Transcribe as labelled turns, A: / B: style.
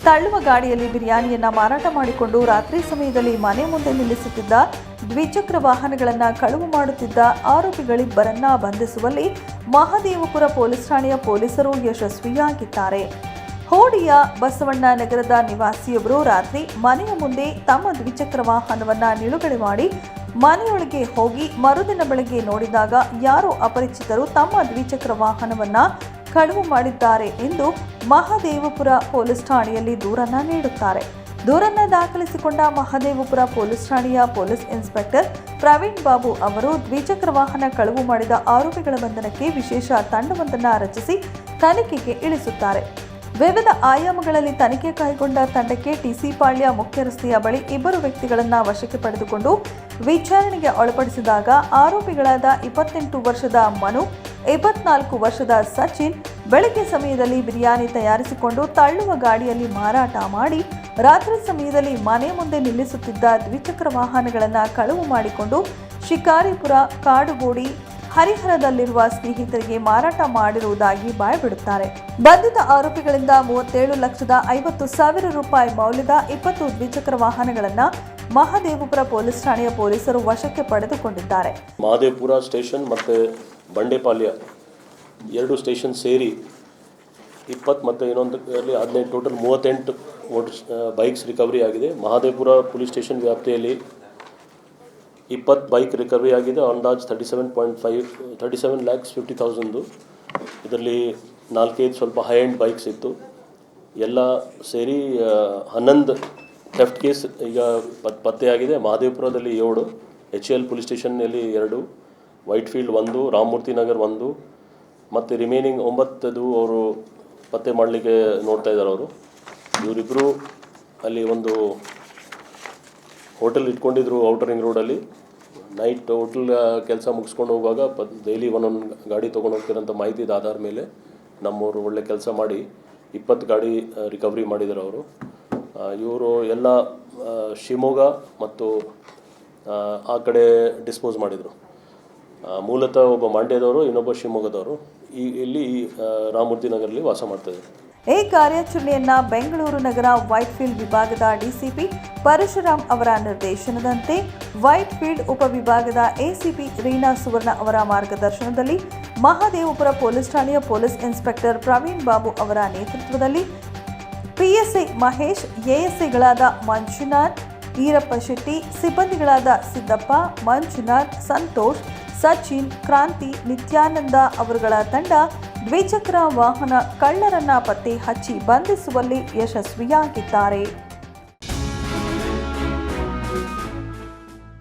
A: ತಳ್ಳುವ ಗಾಡಿಯಲ್ಲಿ ಬಿರಿಯಾನಿಯನ್ನ ಮಾರಾಟ ಮಾಡಿಕೊಂಡು ರಾತ್ರಿ ಸಮಯದಲ್ಲಿ ಮನೆ ಮುಂದೆ ನಿಲ್ಲಿಸುತ್ತಿದ್ದ ದ್ವಿಚಕ್ರ ವಾಹನಗಳನ್ನು ಕಳವು ಮಾಡುತ್ತಿದ್ದ ಆರೋಪಿಗಳಿಬ್ಬರನ್ನ ಬಂಧಿಸುವಲ್ಲಿ ಮಹದೇವಪುರ ಪೊಲೀಸ್ ಠಾಣೆಯ ಪೊಲೀಸರು ಯಶಸ್ವಿಯಾಗಿದ್ದಾರೆ. ಹೋಡಿಯ ಬಸವಣ್ಣ ನಗರದ ನಿವಾಸಿಯೊಬ್ಬರು ರಾತ್ರಿ ಮನೆಯ ಮುಂದೆ ತಮ್ಮ ದ್ವಿಚಕ್ರ ವಾಹನವನ್ನ ನಿಲುಗಡೆ ಮಾಡಿ ಮನೆಯೊಳಗೆ ಹೋಗಿ ಮರುದಿನ ಬೆಳಗ್ಗೆ ನೋಡಿದಾಗ ಯಾರೋ ಅಪರಿಚಿತರು ತಮ್ಮ ದ್ವಿಚಕ್ರ ವಾಹನವನ್ನ ಕಳವು ಮಾಡಿದ್ದಾರೆ ಎಂದು ಮಹದೇವಪುರ ಪೊಲೀಸ್ ಠಾಣೆಯಲ್ಲಿ ದೂರನ್ನ ನೀಡುತ್ತಾರೆ. ದೂರನ್ನ ದಾಖಲಿಸಿಕೊಂಡ ಮಹದೇವಪುರ ಪೊಲೀಸ್ ಠಾಣೆಯ ಪೊಲೀಸ್ ಇನ್ಸ್ಪೆಕ್ಟರ್ ಪ್ರವೀಣ್ ಬಾಬು ಅವರು ದ್ವಿಚಕ್ರ ವಾಹನ ಕಳವು ಮಾಡಿದ ಆರೋಪಿಗಳ ಬಂಧನಕ್ಕೆ ವಿಶೇಷ ತಂಡವೊಂದನ್ನು ರಚಿಸಿ ತನಿಖೆಗೆ ಇಳಿಸುತ್ತಾರೆ. ವಿವಿಧ ಆಯಾಮಗಳಲ್ಲಿ ತನಿಖೆ ಕೈಗೊಂಡ ತಂಡಕ್ಕೆ ಟಿಸಿ ಪಾಳ್ಯ ಮುಖ್ಯ ರಸ್ತೆಯ ಬಳಿ ಇಬ್ಬರು ವ್ಯಕ್ತಿಗಳನ್ನು ವಶಕ್ಕೆ ಪಡೆದುಕೊಂಡು ವಿಚಾರಣೆಗೆ ಒಳಪಡಿಸಿದಾಗ ಆರೋಪಿಗಳಾದ 28 ವರ್ಷದ ಮನು, 24 ವರ್ಷದ ಸಚಿನ್ ಬೆಳಗ್ಗೆ ಸಮಯದಲ್ಲಿ ಬಿರಿಯಾನಿ ತಯಾರಿಸಿಕೊಂಡು ತಳ್ಳುವ ಗಾಡಿಯಲ್ಲಿ ಮಾರಾಟ ಮಾಡಿ ರಾತ್ರಿ ಸಮಯದಲ್ಲಿ ಮನೆ ಮುಂದೆ ನಿಲ್ಲಿಸುತ್ತಿದ್ದ ದ್ವಿಚಕ್ರ ವಾಹನಗಳನ್ನು ಕಳವು ಮಾಡಿಕೊಂಡು ಶಿಕಾರಿಪುರ, ಕಾಡುಗೋಡಿ, ಹರಿಹರದಲ್ಲಿರುವ ಸ್ನೇಹಿತರಿಗೆ ಮಾರಾಟ ಮಾಡಿರುವುದಾಗಿ ಬಾಯ್ಬಿಡುತ್ತಾರೆ. ಬಂಧಿತ ಆರೋಪಿಗಳಿಂದ 37,50,000 ರೂಪಾಯಿ ಮೌಲ್ಯದ 20 ದ್ವಿಚಕ್ರ ವಾಹನಗಳನ್ನು ಮಹದೇವಪುರ ಪೊಲೀಸ್ ಠಾಣೆಯ ಪೊಲೀಸರು ವಶಕ್ಕೆ ಪಡೆದುಕೊಂಡಿದ್ದಾರೆ.
B: ಮಹದೇವಪುರ ಸ್ಟೇಷನ್ ಮತ್ತು ಬಂಡೆಪಾಳ್ಯ ಎರಡು ಸ್ಟೇಷನ್ ಸೇರಿ 20 ಮತ್ತು ಇನ್ನೊಂದರಲ್ಲಿ 15 ಟೋಟಲ್ 38 ಬೈಕ್ಸ್ ರಿಕವರಿ ಆಗಿದೆ. ಮಹದೇವಪುರ ಪೊಲೀಸ್ ಸ್ಟೇಷನ್ ವ್ಯಾಪ್ತಿಯಲ್ಲಿ 20 ಬೈಕ್ ರಿಕವರಿ ಆಗಿದೆ. ಅಂದಾಜು 37,50,000. ಇದರಲ್ಲಿ 4-5 ಸ್ವಲ್ಪ ಹೈ ಎಂಡ್ ಬೈಕ್ಸ್ ಇತ್ತು. ಎಲ್ಲ ಸೇರಿ 11 ಥೆಫ್ಟ್ ಕೇಸ್ ಈಗ ಪತ್ತೆಯಾಗಿದೆ. ಮಹದೇವಪುರದಲ್ಲಿ 7, HL ಪೊಲೀಸ್ ಸ್ಟೇಷನ್ನಲ್ಲಿ 2, ವೈಟ್ ಫೀಲ್ಡ್ 1, ರಾಮಮೂರ್ತಿ ನಗರ್ 1 ಮತ್ತು ರಿಮೈನಿಂಗ್ 9 ಅವರು ಪತ್ತೆ ಮಾಡಲಿಕ್ಕೆ ನೋಡ್ತಾ ಇದ್ದಾರೆ. ಇವರಿಬ್ಬರು ಅಲ್ಲಿ ಒಂದು ಹೋಟೆಲ್ ಇಟ್ಕೊಂಡಿದ್ರು ಔಟರ್ ರಿಂಗ್ ರೋಡಲ್ಲಿ. ನೈಟ್ ಹೋಟೆಲ್ ಕೆಲಸ ಮುಗಿಸ್ಕೊಂಡು ಹೋಗುವಾಗ ಡೈಲಿ ಒಂದೊಂದು ಗಾಡಿ ತೊಗೊಂಡು ಹೋಗ್ತಿರೋಂಥ ಮಾಹಿತಿದ ಆಧಾರ ಮೇಲೆ ನಮ್ಮವರು ಒಳ್ಳೆ ಕೆಲಸ ಮಾಡಿ 20 ಗಾಡಿ ರಿಕವರಿ ಮಾಡಿದ್ದಾರೆ. ಇವರು ಎಲ್ಲ ಶಿವಮೊಗ್ಗ ಮತ್ತು ಆ ಕಡೆ ಡಿಸ್ಪೋಸ್ ಮಾಡಿದರು. ಮೂಲತಃ ಒಬ್ಬ ಮಂಡ್ಯದವರು, ಇನ್ನೊಬ್ಬ ಶಿವಮೊಗ್ಗದವರು. ಇಲ್ಲಿ ರಾಮಮೂರ್ತಿ ನಗರಲ್ಲಿ ವಾಸ ಮಾಡ್ತಾಯಿದ್ದಾರೆ.
A: ಈ ಕಾರ್ಯಾಚರಣೆಯನ್ನ ಬೆಂಗಳೂರು ನಗರ ವೈಟ್ಫೀಲ್ಡ್ ವಿಭಾಗದ ಡಿಸಿಪಿ ಪರಶುರಾಮ್ ಅವರ ನಿರ್ದೇಶನದಂತೆ ವೈಟ್ಫೀಲ್ಡ್ ಉಪವಿಭಾಗದ ಎಸಿಪಿ ರೀನಾ ಸುವರ್ಣ ಅವರ ಮಾರ್ಗದರ್ಶನದಲ್ಲಿ ಮಹದೇವಪುರ ಪೊಲೀಸ್ ಠಾಣೆಯ ಪೊಲೀಸ್ ಇನ್ಸ್ಪೆಕ್ಟರ್ ಪ್ರವೀಣ್ ಬಾಬು ಅವರ ನೇತೃತ್ವದಲ್ಲಿ ಪಿಎಸ್ಐ ಮಹೇಶ್, ಎಎಸ್ಐಗಳಾದ ಮಂಜುನಾಥ್, ಈರಪ್ಪ ಶೆಟ್ಟಿ, ಸಿಬ್ಬಂದಿಗಳಾದ ಸಿದ್ದಪ್ಪ, ಮಂಜುನಾಥ್, ಸಂತೋಷ್, ಸಚಿನ್, ಕ್ರಾಂತಿ, ನಿತ್ಯಾನಂದ ಅವರುಗಳ ತಂಡ ದ್ವಿಚಕ್ರ ವಾಹನ ಕಳ್ಳರನ್ನ ಪತ್ತೆ ಹಚ್ಚಿ ಬಂಧಿಸುವಲ್ಲಿ ಯಶಸ್ವಿಯಾಗಿದ್ದಾರೆ.